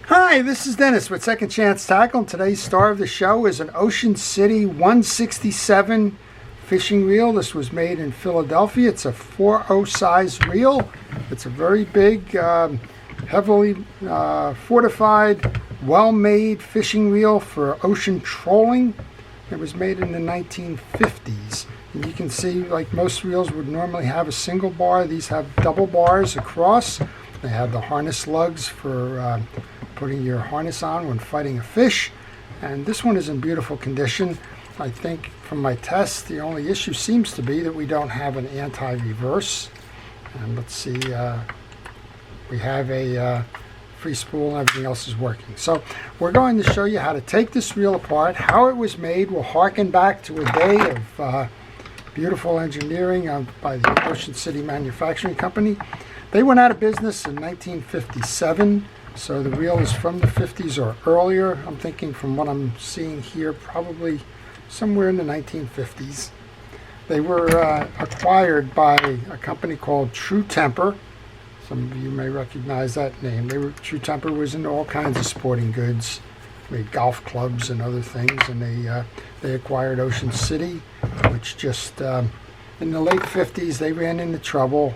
Hi, this is Dennis with Second Chance Tackle, and today's star of the show is an Ocean City 167 fishing reel. This was made in Philadelphia. It's a 4.0 size reel. It's a very big, heavily fortified, well-made fishing reel for ocean trolling. It was made in the 1950s. And you can see, like most reels would normally have a single bar, these have double bars across. They have the harness lugs for putting your harness on when fighting a fish. And this one is in beautiful condition. I think from my test, the only issue seems to be that we don't have an anti-reverse. And let's see, we have a free spool and everything else is working. So we're going to show you how to take this reel apart, how it was made. We'll harken back to a day of beautiful engineering by the Ocean City Manufacturing Company. They went out of business in 1957, so the reel is from the 50s or earlier. I'm thinking from what I'm seeing here, probably somewhere in the 1950s. They were acquired by a company called True Temper. Some of you may recognize that name. True Temper was into all kinds of sporting goods, made golf clubs and other things, and they acquired Ocean City, which just in the late 50s they ran into trouble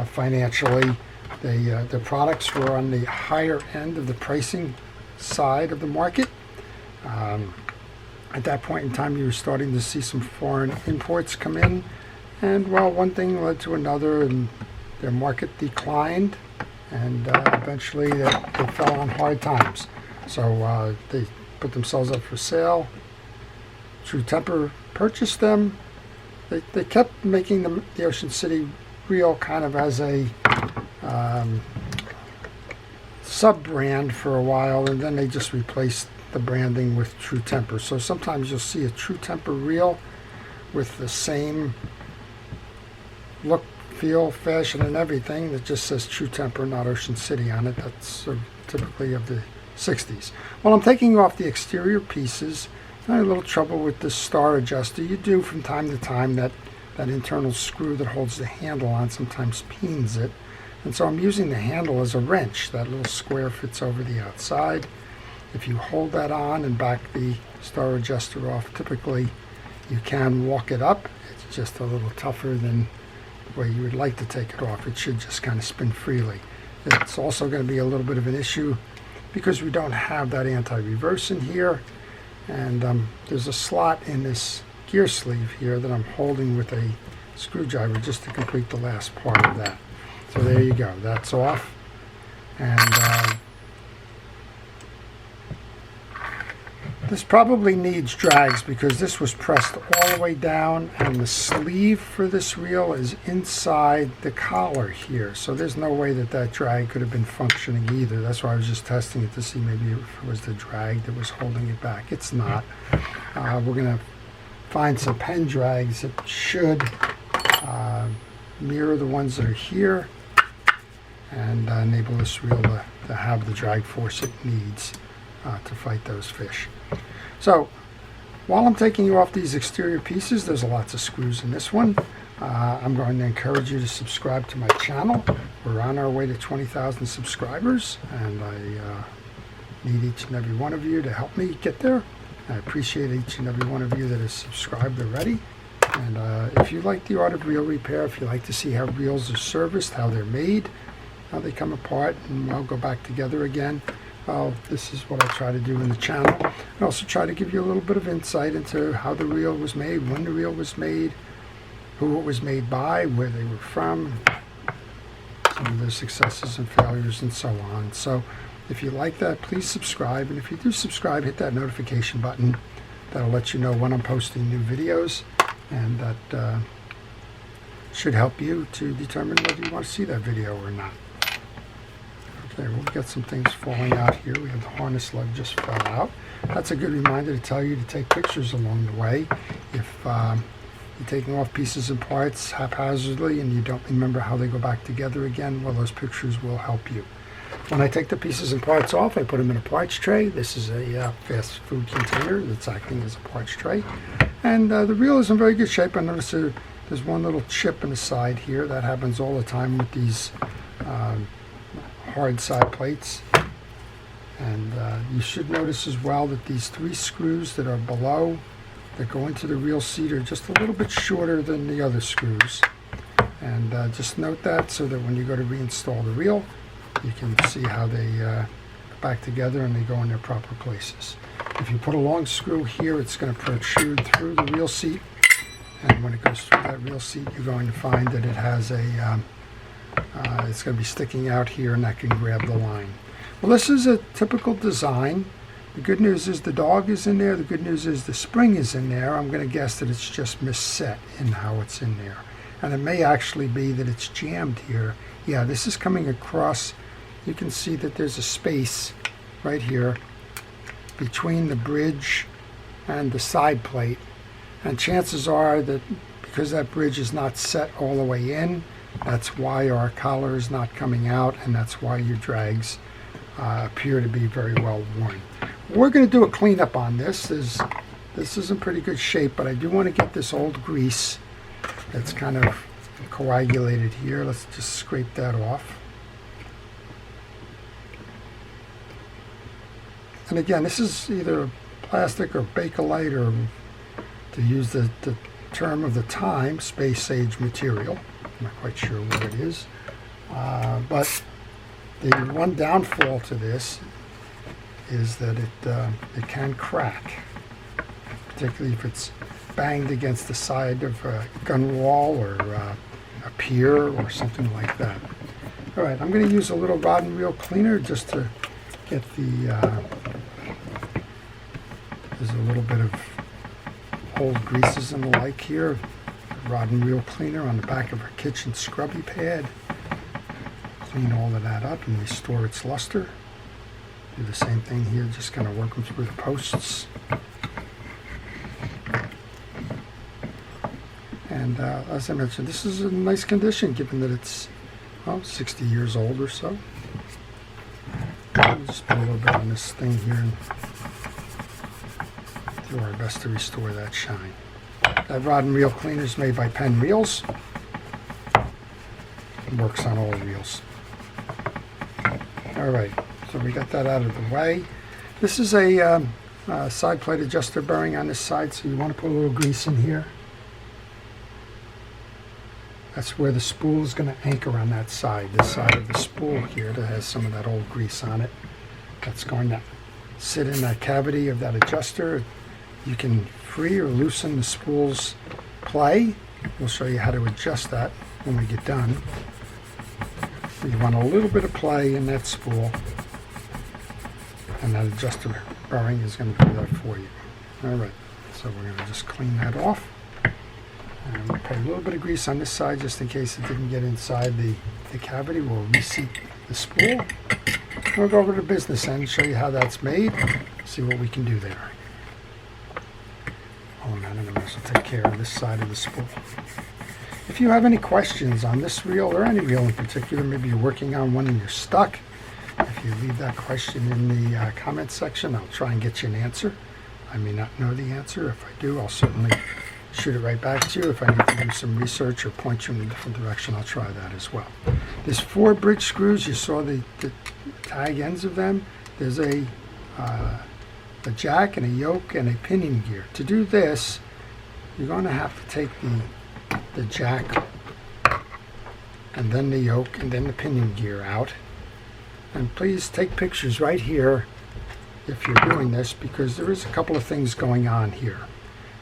financially. The products were on the higher end of the pricing side of the market. At that point in time, you were starting to see some foreign imports come in, and well, one thing led to another, and their market declined, and eventually they fell on hard times. So they put themselves up for sale. True Temper purchased them. They kept making the Ocean City reel kind of as a sub-brand for a while, and then they just replaced the branding with True Temper. So sometimes you'll see a True Temper reel with the same look, feel, fashion, and everything that just says True Temper, not Ocean City on it. That's sort of typically of the 60s. Well, I'm taking off the exterior pieces. I had a little trouble with this star adjuster. You do from time to time that internal screw that holds the handle on sometimes peens it. And so I'm using the handle as a wrench. That little square fits over the outside. If you hold that on and back the star adjuster off, typically you can walk it up. It's just a little tougher than the way you would like to take it off. It should just kind of spin freely. It's also going to be a little bit of an issue because we don't have that anti-reverse in here. And there's a slot in this gear sleeve here that I'm holding with a screwdriver just to complete the last part of that. So there you go, that's off. And this probably needs drags because this was pressed all the way down, and the sleeve for this reel is inside the collar here. So there's no way that drag could have been functioning either. That's why I was just testing it to see maybe if it was the drag that was holding it back. It's not. We're going to find some pen drags that should mirror the ones that are here and enable this reel to have the drag force it needs to fight those fish. So while I'm taking you off these exterior pieces, there's lots of screws in this one. I'm going to encourage you to subscribe to my channel. We're on our way to 20,000 subscribers, and I need each and every one of you to help me get there. I appreciate each and every one of you that has subscribed already. And if you like the art of reel repair, if you like to see how reels are serviced, how they're made, how they come apart and all go back together again, well, this is what I try to do in the channel. I also try to give you a little bit of insight into how the reel was made, when the reel was made, who it was made by, where they were from, some of their successes and failures, and so on. So if you like that, please subscribe. And if you do subscribe, hit that notification button. That'll let you know when I'm posting new videos. And that should help you to determine whether you want to see that video or not. Okay, we'll get some things falling out here. We have the harness lug just fell out. That's a good reminder to tell you to take pictures along the way. If you're taking off pieces and parts haphazardly and you don't remember how they go back together again, well, those pictures will help you. When I take the pieces and parts off, I put them in a parts tray. This is a fast food container that's acting as a parts tray. And the reel is in very good shape. I notice there's one little chip in the side here. That happens all the time with these hard side plates. And you should notice as well that these 3 screws that are below that go into the reel seat are just a little bit shorter than the other screws. And just note that so that when you go to reinstall the reel, you can see how they go back together and they go in their proper places. If you put a long screw here, it's going to protrude through the reel seat. And when it goes through that reel seat, you're going to find that it has a, it's going to be sticking out here, and that can grab the line. Well, this is a typical design. The good news is the dog is in there. The good news is the spring is in there. I'm going to guess that it's just misset in how it's in there. And it may actually be that it's jammed here. Yeah, this is coming across. You can see that there's a space right here between the bridge and the side plate. And chances are that because that bridge is not set all the way in, that's why our collar is not coming out, and that's why your drags appear to be very well worn. We're going to do a cleanup on this. This is in pretty good shape, but I do want to get this old grease that's kind of coagulated here. Let's just scrape that off. And again, this is either plastic or Bakelite, or to use the term of the time, space age material. I'm not quite sure what it is. But the one downfall to this is that it can crack, particularly if it's banged against the side of a gun wall or a pier or something like that. All right, I'm going to use a little rod and reel cleaner just to get the, there's a little bit of old greases and the like here. Rod and reel cleaner on the back of our kitchen scrubby pad. Clean all of that up and restore its luster. Do the same thing here, just kind of work them through the posts. And as I mentioned, this is in nice condition given that it's, well, 60 years old or so. I'll just put a little bit on this thing here and do our best to restore that shine. That rod and reel cleaner is made by Penn Reels. It works on all reels. All right, so we got that out of the way. This is a side plate adjuster bearing on this side, so you want to put a little grease in here. That's where the spool is going to anchor on that side, this side of the spool here that has some of that old grease on it. That's going to sit in that cavity of that adjuster. You can free or loosen the spool's play. We'll show you how to adjust that when we get done. You want a little bit of play in that spool, and that adjuster bearing is going to do that for you. All right, so we're going to just clean that off. And we'll put a little bit of grease on this side just in case it didn't get inside the cavity. We'll reseat the spool. We'll go over to the business end, show you how that's made, see what we can do there. Oh man, I'm going to take care of this side of the spool. If you have any questions on this reel or any reel in particular, maybe you're working on one and you're stuck, if you leave that question in the comment section, I'll try and get you an answer. I may not know the answer. If I do, I'll certainly shoot it right back to you. If I need to do some research or point you in a different direction, I'll try that as well. There's 4 bridge screws. You saw the tag ends of them. There's a jack and a yoke and a pinion gear. To do this, you're going to have to take the jack and then the yoke and then the pinion gear out. And please take pictures right here if you're doing this, because there is a couple of things going on here.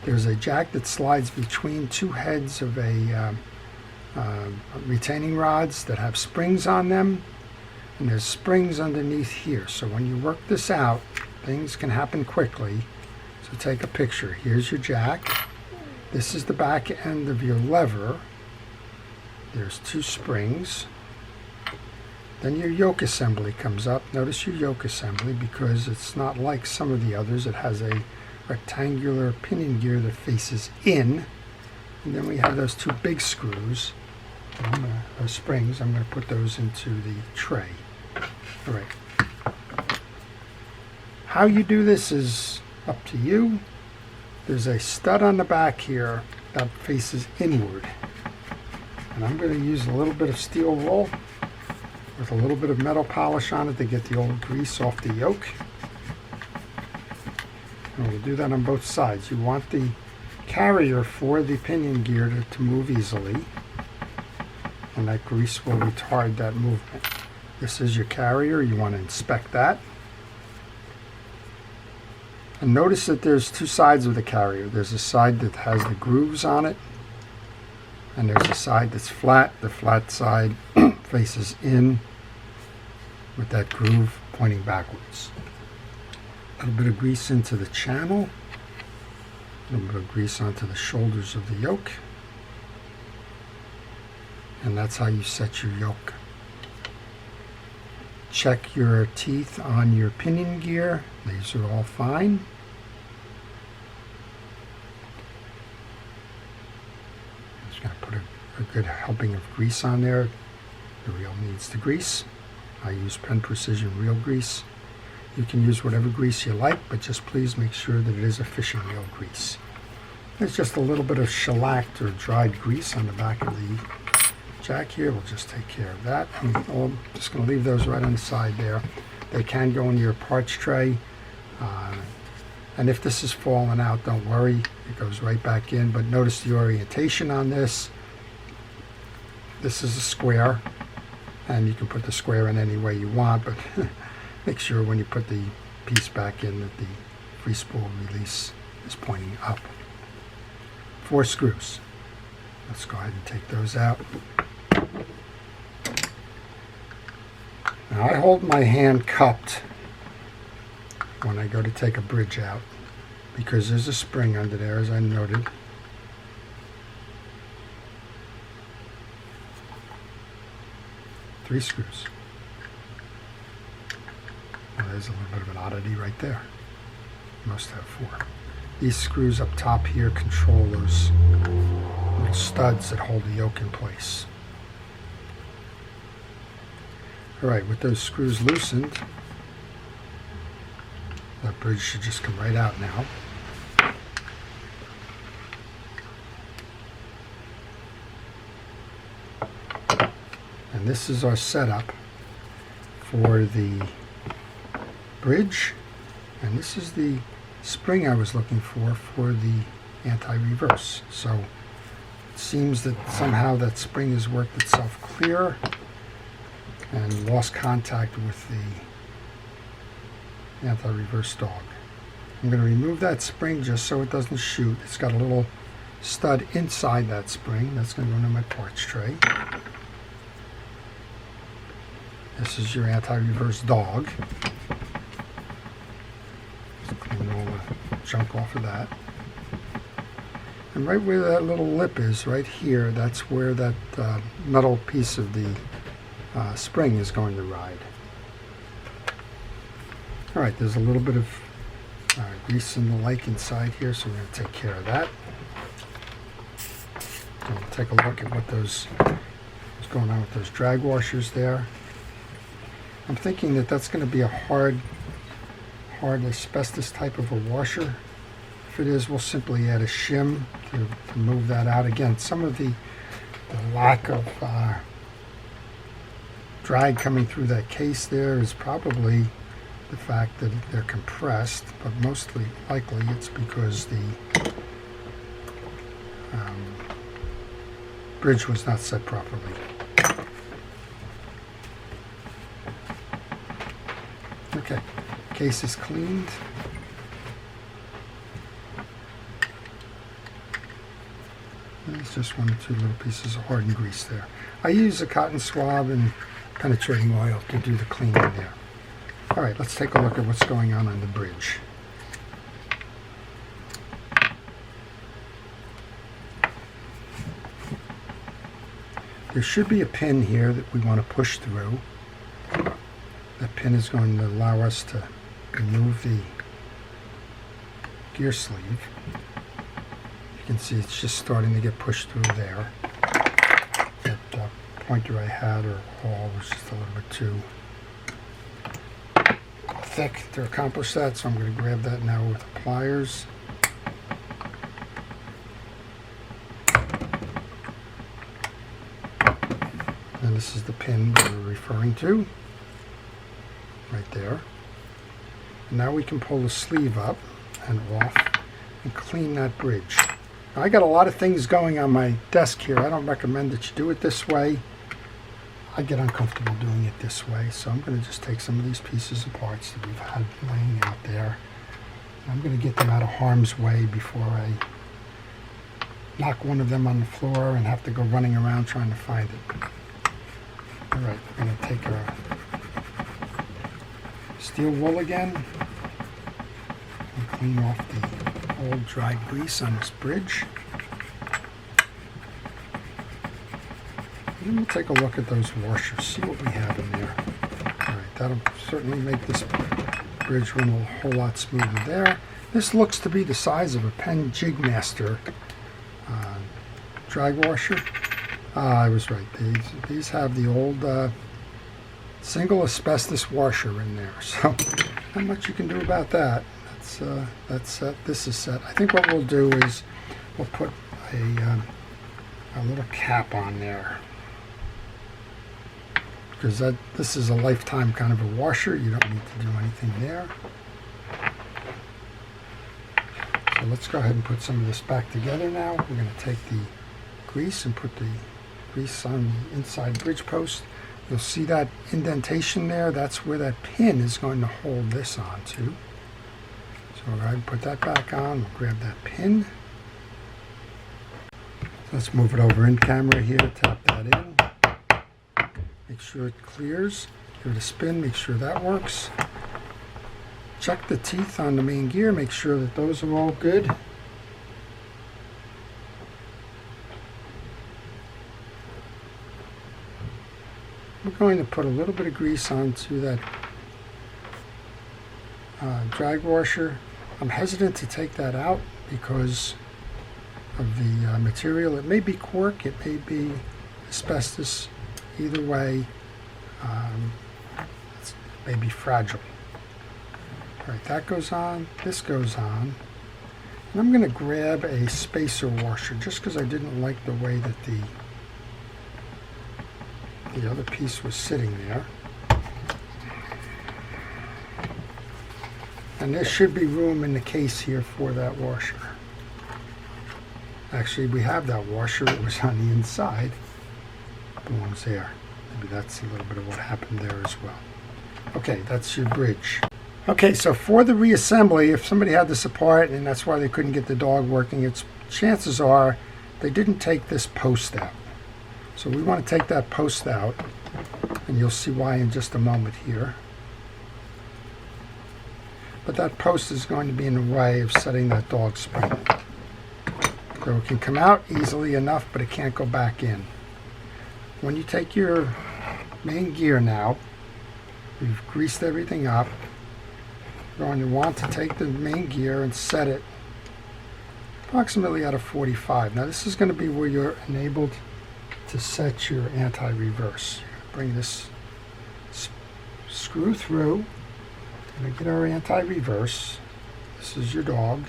There's a jack that slides between 2 heads of a retaining rods that have springs on them, and there's springs underneath here. So when you work this out, things can happen quickly. So take a picture. Here's your jack. This is the back end of your lever. There's 2 springs. Then your yoke assembly comes up. Notice your yoke assembly, because it's not like some of the others. It has a rectangular pinion gear that faces in. And then we have those 2 big screws, those springs. I'm going to put those into the tray. All right. How you do this is up to you. There's a stud on the back here that faces inward. And I'm going to use a little bit of steel wool with a little bit of metal polish on it to get the old grease off the yoke. And we'll do that on both sides. You want the carrier for the pinion gear to move easily, and that grease will retard that movement. This is your carrier. You want to inspect that. And notice that there's two sides of the carrier. There's a side that has the grooves on it, and there's a side that's flat. The flat side faces in with that groove pointing backwards. A little bit of grease into the channel. A little bit of grease onto the shoulders of the yoke. And that's how you set your yoke. Check your teeth on your pinion gear. These are all fine. Just going to put a good helping of grease on there. The reel needs the grease. I use Penn Precision reel grease. You can use whatever grease you like, but just please make sure that it is a fishing reel grease. There's just a little bit of shellacked or dried grease on the back of the jack here. We'll just take care of that. I'm just going to leave those right on the side there. They can go in your parts tray. And if this is falling out, don't worry. It goes right back in. But notice the orientation on this. This is a square, and you can put the square in any way you want, but make sure when you put the piece back in that the free spool release is pointing up. 4 screws. Let's go ahead and take those out. Now I hold my hand cupped when I go to take a bridge out because there's a spring under there, as I noted. Three screws. Well, there's a little bit of an oddity right there. Most have 4. These screws up top here control those little studs that hold the yoke in place. Alright, with those screws loosened, that bridge should just come right out now. And this is our setup for the bridge, and this is the spring I was looking for the anti-reverse. So it seems that somehow that spring has worked itself clear and lost contact with the anti-reverse dog. I'm going to remove that spring just so it doesn't shoot. It's got a little stud inside that spring. That's going to go into my parts tray. This is your anti-reverse dog. Just clean all the junk off of that. And right where that little lip is, right here, that's where that metal piece of the spring is going to ride. Alright, there's a little bit of grease and the like inside here, so we're going to take care of that. And we'll take a look at what's going on with those drag washers there. I'm thinking that that's going to be a hard asbestos type of a washer. If it is, we'll simply add a shim to move that out. Again, some of the lack of drag coming through that case there is probably the fact that they're compressed, but mostly likely it's because the bridge was not set properly. Okay, case is cleaned. There's just 1 or 2 little pieces of hardened grease there. I use a cotton swab and penetrating oil to do the cleaning there. Alright, let's take a look at what's going on the bridge. There should be a pin here that we want to push through. That pin is going to allow us to remove the gear sleeve. You can see it's just starting to get pushed through there. That pointer I had, or awl, was just a little bit too thick to accomplish that, so I'm going to grab that now with the pliers. And And this is the pin we were referring to, right there. And now we can pull the sleeve up and off and clean that bridge. Now, I got a lot of things going on my desk here. I don't recommend that you do it this way. I get uncomfortable doing it this way, so I'm going to just take some of these pieces and parts that we've had laying out there. And I'm going to get them out of harm's way before I knock one of them on the floor and have to go running around trying to find it. All right, we're going to take our steel wool again and clean off the old dry grease on this bridge. And we'll take a look at those washers, see what we have in there. All right, that'll certainly make this bridge run a whole lot smoother there. This looks to be the size of a Penn Jigmaster drag washer. I was right. These have the old single asbestos washer in there, so not much you can do about that. That's set. This is set. I think what we'll do is we'll put a little cap on there, because this is a lifetime kind of a washer. You don't need to do anything there. So let's go ahead and put some of this back together now. We're going to take the grease and put the grease on the inside bridge post. You'll see that indentation there. That's where that pin is going to hold this onto. So we'll go ahead and put that back on. We'll grab that pin. Let's move it over in camera here. Tap that in. Make sure it clears. Give it a spin. Make sure that works. Check the teeth on the main gear. Make sure that those are all good. We're going to put a little bit of grease onto that drag washer. I'm hesitant to take that out because of the material. It may be cork, it may be asbestos. Either way, it may be fragile. All right, that goes on, this goes on. And I'm going to grab a spacer washer just because I didn't like the way that the other piece was sitting there. And there should be room in the case here for that washer. Actually, we have that washer. It was on the inside. It belongs there. Maybe that's a little bit of what happened there as well. Okay, that's your bridge. Okay, so for the reassembly, if somebody had this apart and that's why they couldn't get the dog working, chances are they didn't take this post out. So we want to take that post out, and you'll see why in just a moment here. But that post is going to be in the way of setting that dog spring. So it can come out easily enough, but it can't go back in. When you take your main gear now, we've greased everything up. You're going to want to take the main gear and set it approximately at a 45. Now this is going to be where you're enabled to set your anti-reverse. Bring this screw through. We're going to get our anti-reverse. This is your dog.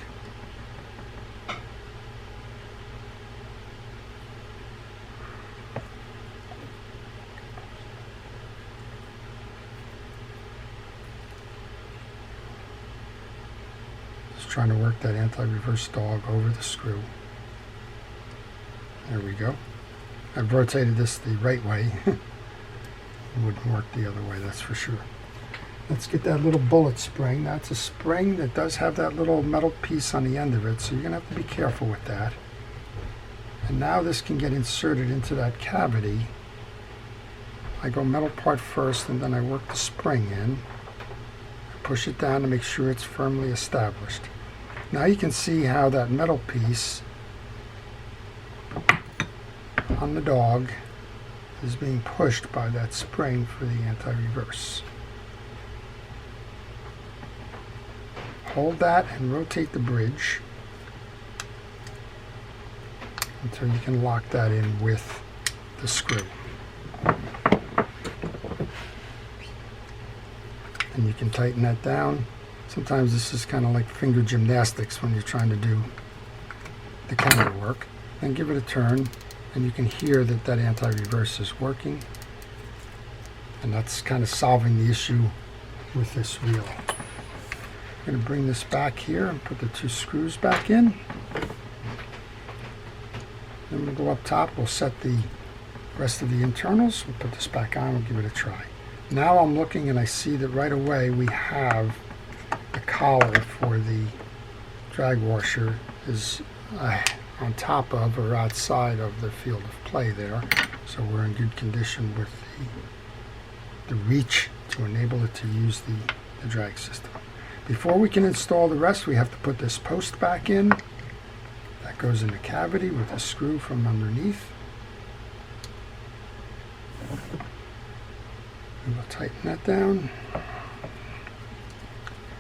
Just trying to work that anti-reverse dog over the screw. There we go. I've rotated this the right way. It wouldn't work the other way, that's for sure. Let's get that little bullet spring. That's a spring that does have that little metal piece on the end of it, so you're going to have to be careful with that. And now this can get inserted into that cavity. I go metal part first, and then I work the spring in. I push it down to make sure it's firmly established. Now you can see how that metal piece on the dog is being pushed by that spring for the anti-reverse. Hold that and rotate the bridge until you can lock that in with the screw. And you can tighten that down. Sometimes this is kind of like finger gymnastics when you're trying to do the camera work. And give it a turn, and you can hear that that anti-reverse is working. And that's kind of solving the issue with this reel. I'm going to bring this back here and put the 2 screws back in. Then we'll go up top, we'll set the rest of the internals, we'll put this back on, we'll give it a try. Now I'm looking and I see that right away we have the collar for the drag washer is on top of or outside of the field of play there. So we're in good condition with the reach to enable it to use the drag system. Before we can install the rest, we have to put this post back in. That goes in the cavity with a screw from underneath. And we'll tighten that down.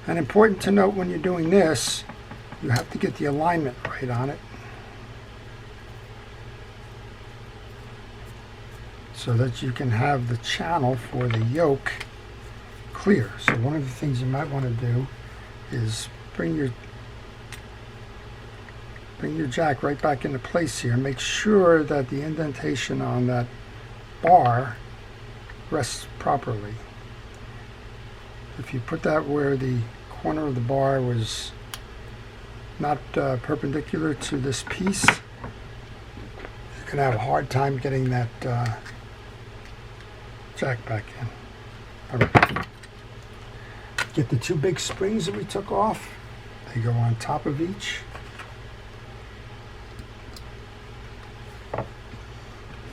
And important to note when you're doing this, you have to get the alignment right on it so that you can have the channel for the yoke clear. So one of the things you might want to do is bring your jack right back into place here. Make sure that the indentation on that bar rests properly. If you put that where the corner of the bar was not perpendicular to this piece, you're going to have a hard time getting that jack back in. All right. Get the 2 big springs that we took off. They go on top of each.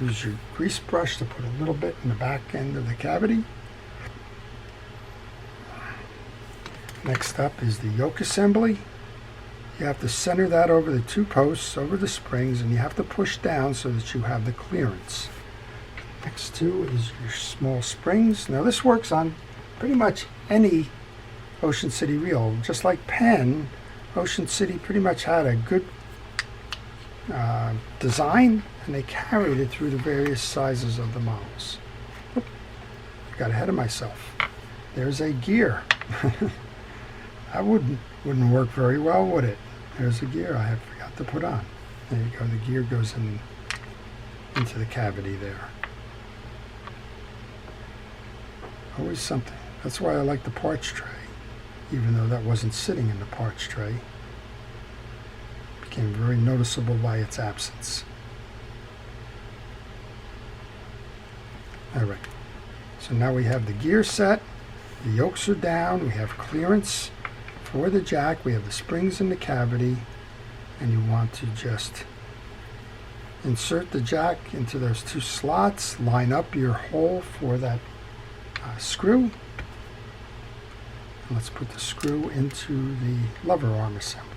Use your grease brush to put a little bit in the back end of the cavity. Next up is the yoke assembly. You have to center that over the 2 posts, over the springs, and you have to push down so that you have the clearance. Next to is your small springs. Now this works on pretty much any Ocean City reel. Just like Penn, Ocean City pretty much had a good design, and they carried it through the various sizes of the models. Oop, I got ahead of myself. There's a gear. That wouldn't work very well, would it? There's a gear I forgot to put on. There you go. The gear goes into the cavity there. Always something. That's why I like the parts tray, even though that wasn't sitting in the parts tray. Became very noticeable by its absence. All right. So now we have the gear set. The yokes are down. We have clearance for the jack. We have the springs in the cavity, and you want to just insert the jack into those 2 slots, line up your hole for that screw. And let's put the screw into the lever arm assembly.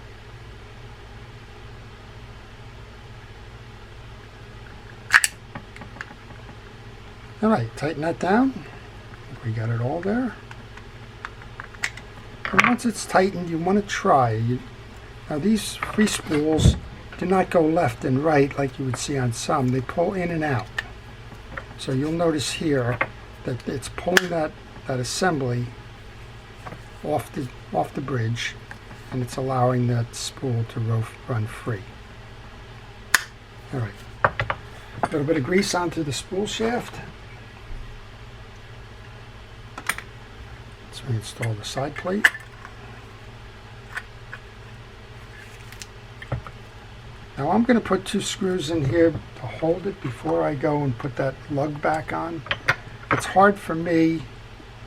All right, tighten that down. I think we got it all there. And once it's tightened, you want to try. Now these free spools do not go left and right like you would see on some. They pull in and out. So you'll notice here that it's pulling that assembly off the bridge, and it's allowing that spool to run free. All right, a little bit of grease onto the spool shaft. Let's reinstall the side plate. Now I'm going to put 2 screws in here to hold it before I go and put that lug back on. It's hard for me,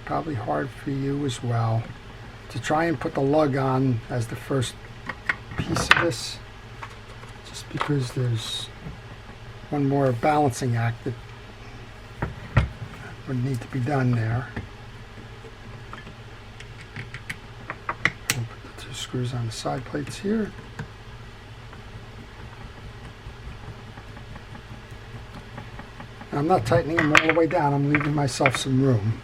probably hard for you as well, to try and put the lug on as the first piece of this, just because there's one more balancing act that would need to be done there. We'll put the 2 screws on the side plates here. I'm not tightening them all the way down. I'm leaving myself some room.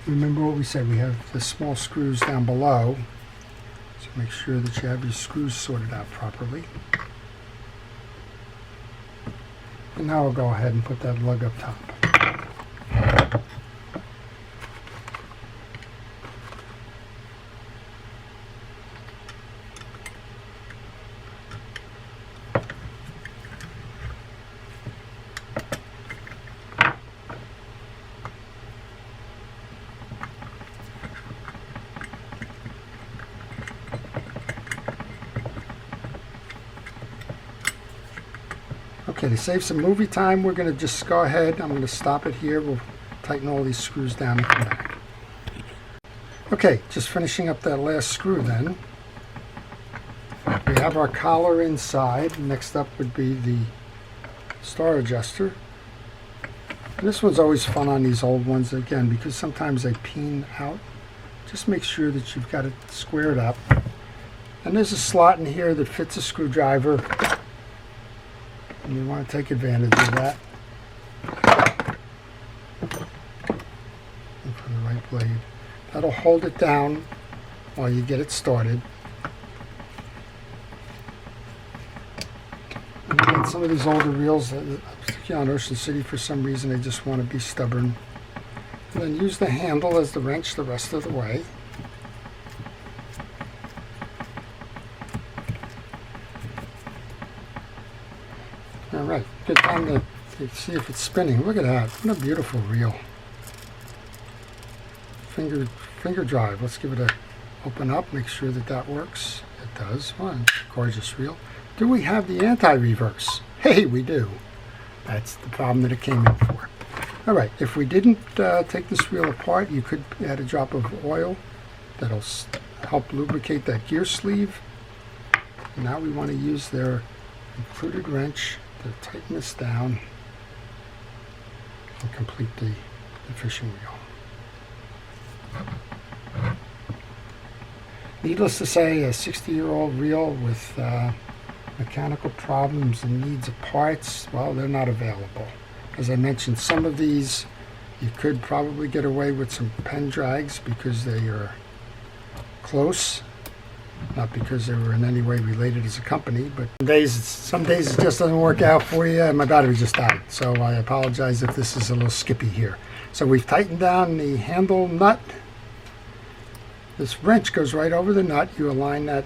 Remember what we said. We have the small screws down below. So make sure that you have your screws sorted out properly. And now we'll go ahead and put that lug up top. Okay, to save some movie time, we're going to just go ahead. I'm going to stop it here. We'll tighten all these screws down and come back. Okay, just finishing up that last screw then. We have our collar inside. Next up would be the star adjuster. And this one's always fun on these old ones, again, because sometimes they peen out. Just make sure that you've got it squared up. And there's a slot in here that fits a screwdriver. And you want to take advantage of that. And for the right blade. That'll hold it down while you get it started. And again, some of these older reels, particularly on Ocean City, for some reason they just want to be stubborn. And then use the handle as the wrench the rest of the way. Alright, good time to see if it's spinning. Look at that. What a beautiful reel. Finger drive. Let's give it a open up, make sure that that works. It does. Well, gorgeous reel. Do we have the anti-reverse? Hey, we do. That's the problem that it came in for. Alright, if we didn't take this reel apart, you could add a drop of oil. That'll help lubricate that gear sleeve. And now we want to use their included wrench to tighten this down and complete the fishing reel. Needless to say, a 60-year-old reel with mechanical problems and needs of parts, well, they're not available. As I mentioned, some of these you could probably get away with some pen drags because they are close, not because they were in any way related as a company, but some days it just doesn't work out for you, and my battery just died. So I apologize if this is a little skippy here. So we've tightened down the handle nut. This wrench goes right over the nut. You align that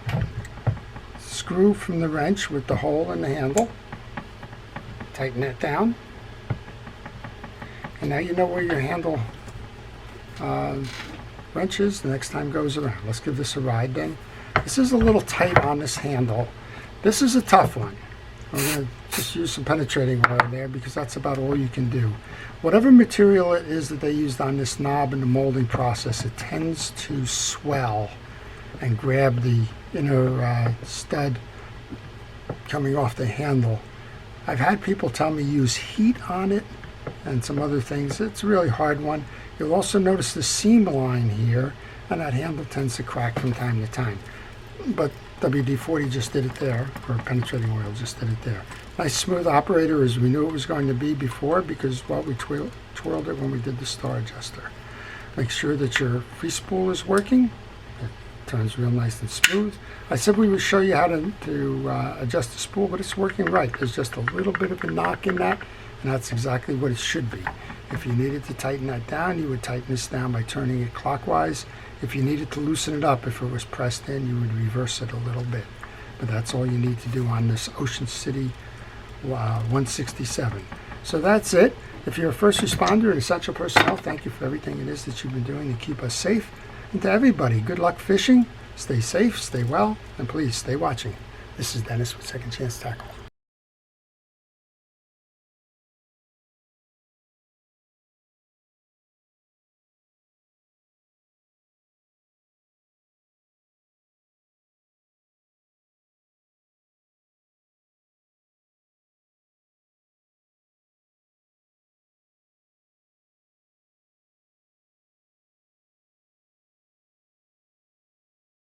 screw from the wrench with the hole in the handle. Tighten that down. And now you know where your handle wrench is the next time goes around. Let's give this a ride then. This is a little tight on this handle. This is a tough one. I'm going to just use some penetrating oil there because that's about all you can do. Whatever material it is that they used on this knob in the molding process, it tends to swell and grab the inner stud coming off the handle. I've had people tell me use heat on it and some other things. It's a really hard one. You'll also notice the seam line here, and that handle tends to crack from time to time. But WD-40 just did it there, or penetrating oil just did it there. Nice smooth operator as we knew it was going to be before because, well, we twirled it when we did the star adjuster. Make sure that your free spool is working. It turns real nice and smooth. I said we would show you how to adjust the spool, but it's working right. There's just a little bit of a knock in that, and that's exactly what it should be. If you needed to tighten that down, you would tighten this down by turning it clockwise. If you needed to loosen it up, if it was pressed in, you would reverse it a little bit. But that's all you need to do on this Ocean City 167. So that's it. If you're a first responder and essential personnel, thank you for everything it is that you've been doing to keep us safe. And to everybody, good luck fishing. Stay safe, stay well, and please stay watching. This is Dennis with Second Chance Tackle.